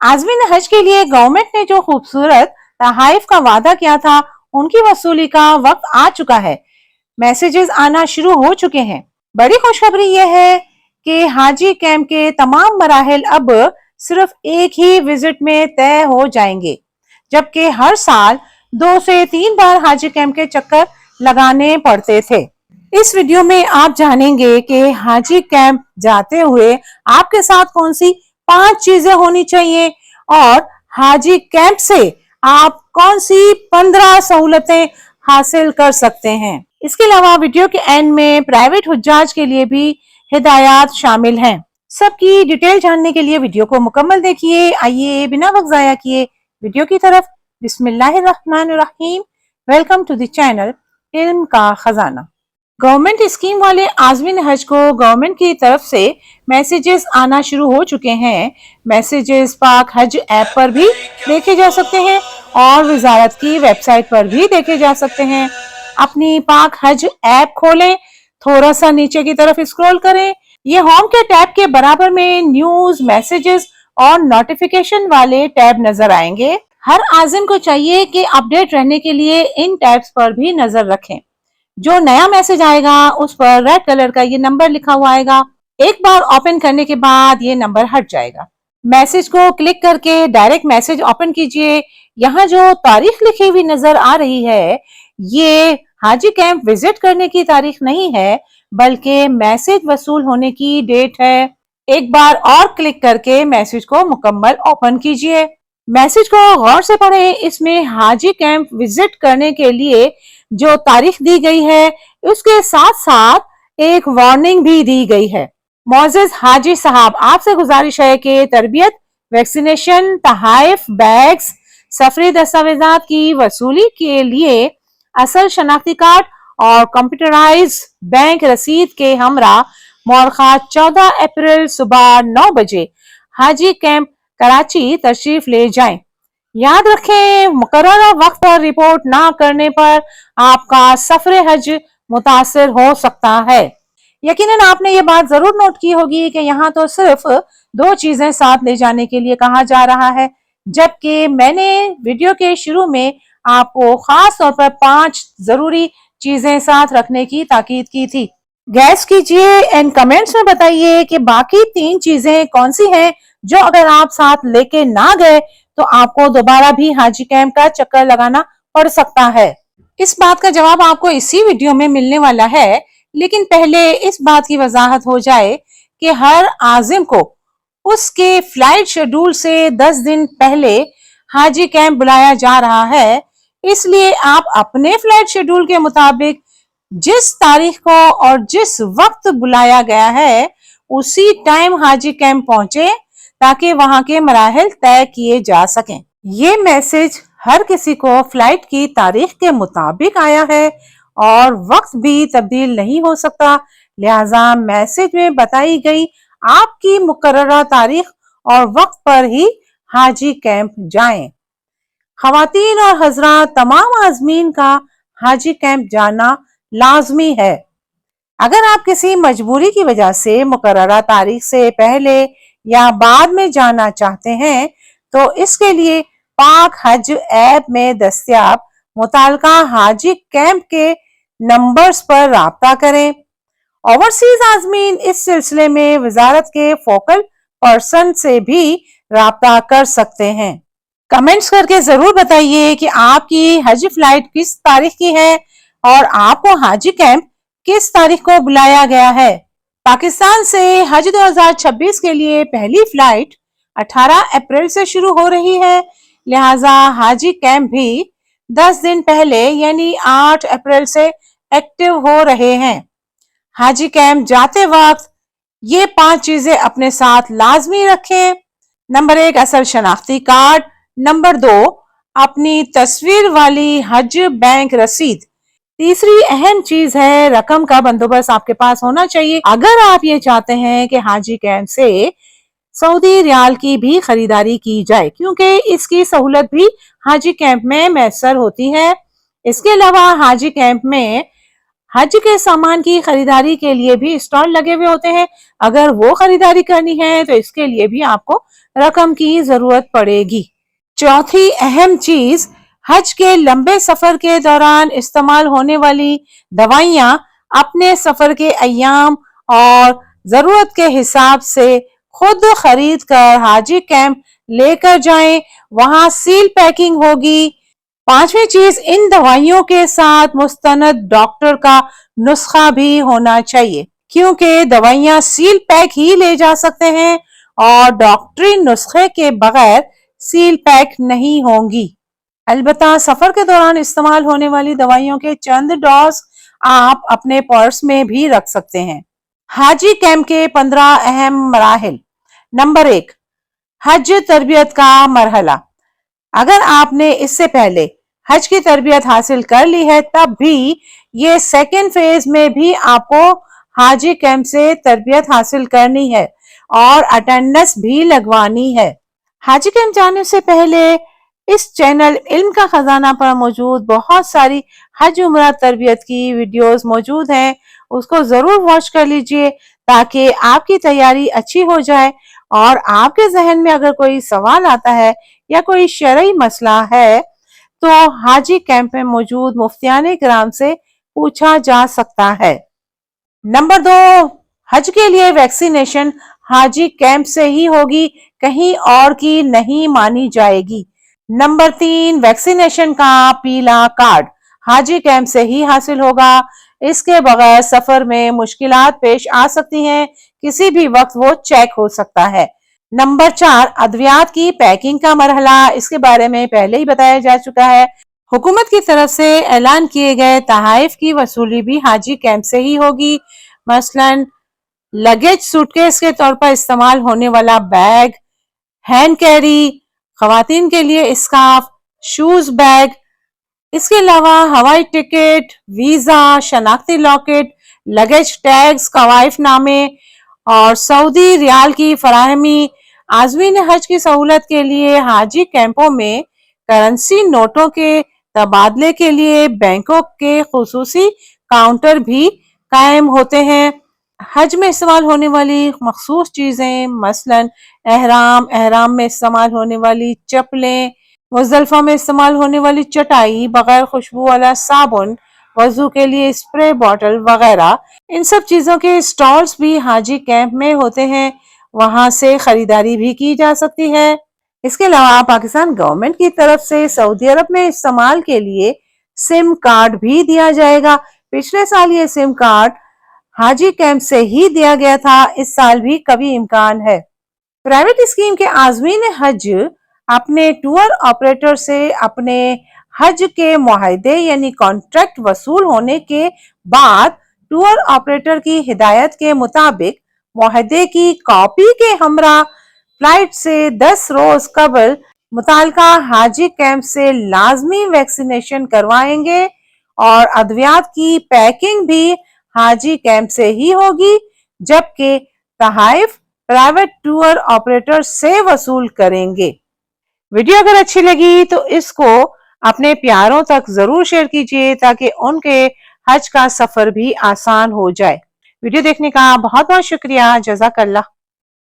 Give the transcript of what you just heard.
आज़मीन हज के लिए गवर्नमेंट ने जो खूबसूरत तहाइफ का वादा किया था, उनकी वसूली का वक्त आ चुका है। मैसेजेस आना शुरू हो चुके हैं। बड़ी खुशखबरी यह है कि हाजी कैंप के तमाम मराहिल अब सिर्फ एक ही विजिट में तय हो जाएंगे, जबकि हर साल 2 से 3 बार हाजी कैंप के चक्कर लगाने पड़ते थे। इस वीडियो में आप जानेंगे कि हाजी कैंप जाते हुए आपके साथ कौन सी 5 चीजें होनी चाहिए और हाजी कैंप से आप कौन सी 15 सहूलतें हासिल कर सकते हैं। इसके अलावा वीडियो के एंड में प्राइवेट हुज्जाज के लिए भी हिदायत शामिल हैं। सबकी डिटेल जानने के लिए वीडियो को मुकम्मल देखिए। आइए बिना वक्त जाया किए वीडियो की तरफ। बिस्मिल्लाहिर्रहमानिर्रहीम। वेलकम टू द चैनल इल्म का खजाना। गवर्नमेंट स्कीम वाले आज़मीन हज को गवर्नमेंट की तरफ से मैसेजेस आना शुरू हो चुके हैं। मैसेजेस पाक हज ऐप पर भी देखे जा सकते हैं और वजारत की वेबसाइट पर भी देखे जा सकते हैं। अपनी पाक हज ऐप खोलें, थोड़ा सा नीचे की तरफ स्क्रॉल करें। ये होम के टैब के बराबर में न्यूज, मैसेजेस और नोटिफिकेशन वाले टैब नजर आएंगे। हर आज़िम को चाहिए कि अपडेट रहने के लिए इन टैब्स पर भी नजर रखें। जो नया मैसेज आएगा उस पर रेड कलर का ये नंबर लिखा हुआ आएगा। एक बार ओपन करने के बाद ये नंबर हट जाएगा। मैसेज को क्लिक करके डायरेक्ट मैसेज ओपन कीजिए। यहाँ जो तारीख लिखी हुई नजर आ रही है, ये हाजी कैंप विजिट करने की तारीख नहीं है, बल्कि मैसेज वसूल होने की डेट है। एक बार और क्लिक करके मैसेज को मुकम्मल ओपन कीजिए। मैसेज को गौर से पढ़ें। इसमें हाजी कैंप विजिट करने के लिए जो तारीख दी गई है, उसके साथ साथ एक वार्निंग भी दी गई है। मोअज़्ज़िज़ हाजी साहब, आपसे गुजारिश है कि तरबियत, वैक्सीनेशन, तहाइफ, बैग्स, सफरी दस्तावेजात की वसूली के लिए असल शनाख्ती कार्ड और कंप्यूटराइज बैंक रसीद के हमरा मौरखा 14 अप्रैल सुबह 9 बजे हाजी कैंप कराची तशरीफ ले जाएं। याद रखें, मुकर्ररा वक्त पर रिपोर्ट ना करने पर आपका सफरे हज मुतासर हो सकता है। यकीनन आपने ये बात जरूर नोट की होगी कि यहाँ तो सिर्फ 2 चीजें साथ ले जाने के लिए कहा जा रहा है, जबकि मैंने वीडियो के शुरू में आपको खास तौर पर 5 जरूरी चीजें साथ रखने की ताकीद की थी। गैस कीजिए एंड कमेंट्स में बताइए कि बाकी 3 चीजें कौन सी हैं जो अगर आप साथ लेके ना गए तो आपको दोबारा भी हाजी कैंप का चक्कर लगाना पड़ सकता है। इस बात का जवाब आपको इसी वीडियो में मिलने वाला है, लेकिन पहले इस बात की वजाहत हो जाए कि हर आजिम को उसके फ्लाइट शेड्यूल से 10 दिन पहले हाजी कैंप बुलाया जा रहा है। इसलिए आप अपने फ्लाइट शेड्यूल के मुताबिक जिस तारीख को और जिस वक्त बुलाया गया है, उसी टाइम हाजी कैंप पहुंचे ताकि वहां के मराहिल तय किए जा सकें। ये मैसेज हर किसी को फ्लाइट की तारीख के मुताबिक आया है और वक्त भी तब्दील नहीं हो सकता। लिहाजा मैसेज में बताई गई आपकी मुकर्ररा तारीख और वक्त पर ही हाजी कैंप जाएं। खवातीन और हजरात, तमाम आज़मीन का हाजी कैंप जाना लाजमी है। अगर आप किसी मजबूरी की वजह से मुकर्ररा तारीख से पहले या बाद में जाना चाहते हैं तो इसके लिए पाक हज ऐप में दस्तयाब मुताल्लिका हाजी कैंप के नंबर्स पर राब्ता करें। ओवरसीज आज़मीन इस सिलसिले में वजारत के फोकल पर्सन से भी राब्ता कर सकते हैं। कमेंट्स करके जरूर बताइए कि आपकी हज फ्लाइट किस तारीख की है और आपको हाजी कैंप किस तारीख को बुलाया गया है। पाकिस्तान से हज 2026 के लिए पहली फ्लाइट 18 अप्रैल से शुरू हो रही है। लिहाजा हाजी कैंप भी 10 दिन पहले यानी 8 अप्रैल से एक्टिव हो रहे हैं। हाजी कैंप जाते वक्त ये 5 चीजें अपने साथ लाजमी रखें। नंबर 1, असल शनाख्ती कार्ड। नंबर 2, अपनी तस्वीर वाली हज बैंक रसीद। तीसरी अहम चीज है, रकम का बंदोबस्त आपके पास होना चाहिए अगर आप ये चाहते हैं कि हाजी कैंप से सऊदी रियाल की भी खरीदारी की जाए, क्योंकि इसकी सहूलत भी हाजी कैंप में मैसर होती है। इसके अलावा हाजी कैंप में हज के सामान की खरीदारी के लिए भी स्टॉल लगे हुए होते हैं। अगर वो खरीदारी करनी है तो इसके लिए भी आपको रकम की जरूरत पड़ेगी। चौथी अहम चीज, हज के लंबे सफर के दौरान इस्तेमाल होने वाली दवाइयां अपने सफर के अय्याम और जरूरत के हिसाब से खुद खरीद कर हाजी कैंप लेकर जाएं, वहां सील पैकिंग होगी। पांचवी चीज, इन दवाइयों के साथ मुस्तनद डॉक्टर का नुस्खा भी होना चाहिए, क्योंकि दवाइयां सील पैक ही ले जा सकते हैं और डॉक्टरी नुस्खे के बगैर सील पैक नहीं होंगी। अलबत्ता सफर के दौरान इस्तेमाल होने वाली दवाइयों के चंद डोज आप अपने पर्स में भी रख सकते हैं। हाजी कैंप के 15 अहम मराहिल। नंबर 1, हज तरबियत का मरहला। अगर आपने इससे पहले हज की तरबियत हासिल कर ली है, तब भी ये सेकेंड फेज में भी आपको हाजी कैंप से तरबियत हासिल करनी है और अटेंडेंस भी लगवानी है। हाजी कैंप जाने से पहले इस चैनल इल्म का खजाना पर मौजूद बहुत सारी हज उम्रा तरबियत की वीडियोस मौजूद हैं, उसको जरूर वॉच कर लीजिए ताकि आपकी तैयारी अच्छी हो जाए और आपके जहन में अगर कोई सवाल आता है या कोई शरई मसला है तो हाजी कैंप में मौजूद मुफ्तियाने किराम से पूछा जा सकता है। नंबर 2, हज के लिए वैक्सीनेशन हाजी कैंप से ही होगी, कहीं और की नहीं मानी जाएगी। नंबर 3, वैक्सीनेशन का पीला कार्ड हाजी कैंप से ही हासिल होगा। इसके बगैर सफर में मुश्किलात पेश आ सकती हैं, किसी भी वक्त वो चेक हो सकता है। नंबर 4, अद्वियात की पैकिंग का मरहला। इसके बारे में पहले ही बताया जा चुका है। हुकूमत की तरफ से ऐलान किए गए तहाइफ की वसूली भी हाजी कैंप से ही होगी। मसलन लगेज सूटकेस के तौर पर इस्तेमाल होने वाला बैग, हैंड कैरी, खवातीन के लिए स्कार्फ, शूज बैग, इसके अलावा हवाई टिकट, वीजा, शनाख्ती लॉकेट, लगेज टैग्स, कवाइफ नामे और सऊदी रियाल की फराहमी। आज़मीन हज की सहूलत के लिए हाजी कैंपों में करेंसी नोटों के तबादले के लिए बैंकों के खुसूसी काउंटर भी कायम होते हैं। हज में इस्तेमाल होने वाली मखसूस चीजें मसलन एहराम में इस्तेमाल होने वाली चप्पलें, मुज़दलिफा में इस्तेमाल होने वाली चटाई, बगैर खुशबू वाला साबुन, वजू के लिए स्प्रे बॉटल वगैरह, इन सब चीजों के स्टॉल्स भी हाजी कैंप में होते हैं, वहां से खरीदारी भी की जा सकती है। इसके अलावा पाकिस्तान गवर्नमेंट की तरफ से सऊदी अरब में इस्तेमाल के लिए सिम कार्ड भी दिया जाएगा। पिछले साल ये सिम कार्ड हाजी कैंप से ही दिया गया था, इस साल भी कभी इम्कान है। प्राइवेट स्कीम के आज़मीन हज अपने टूर ऑपरेटर से अपने हज के मुआहदे यानी कॉन्ट्रैक्ट वसूल होने के बाद टूर ऑपरेटर की हिदायत के मुताबिक मुआहदे की कॉपी के हमरा फ्लाइट से 10 रोज कबल मुतालका हाजी कैंप से लाजमी वैक्सीनेशन करवाएंगे और अद्वियात की पैकिंग भी हाजी कैंप से ही होगी, जबकि तहाइफ प्राइवेट टूर ऑपरेटर से वसूल करेंगे। वीडियो अगर अच्छी लगी तो इसको अपने प्यारों तक जरूर शेयर कीजिए ताकि उनके हज का सफर भी आसान हो जाए। वीडियो देखने का बहुत बहुत शुक्रिया। जज़ाकल्लाह।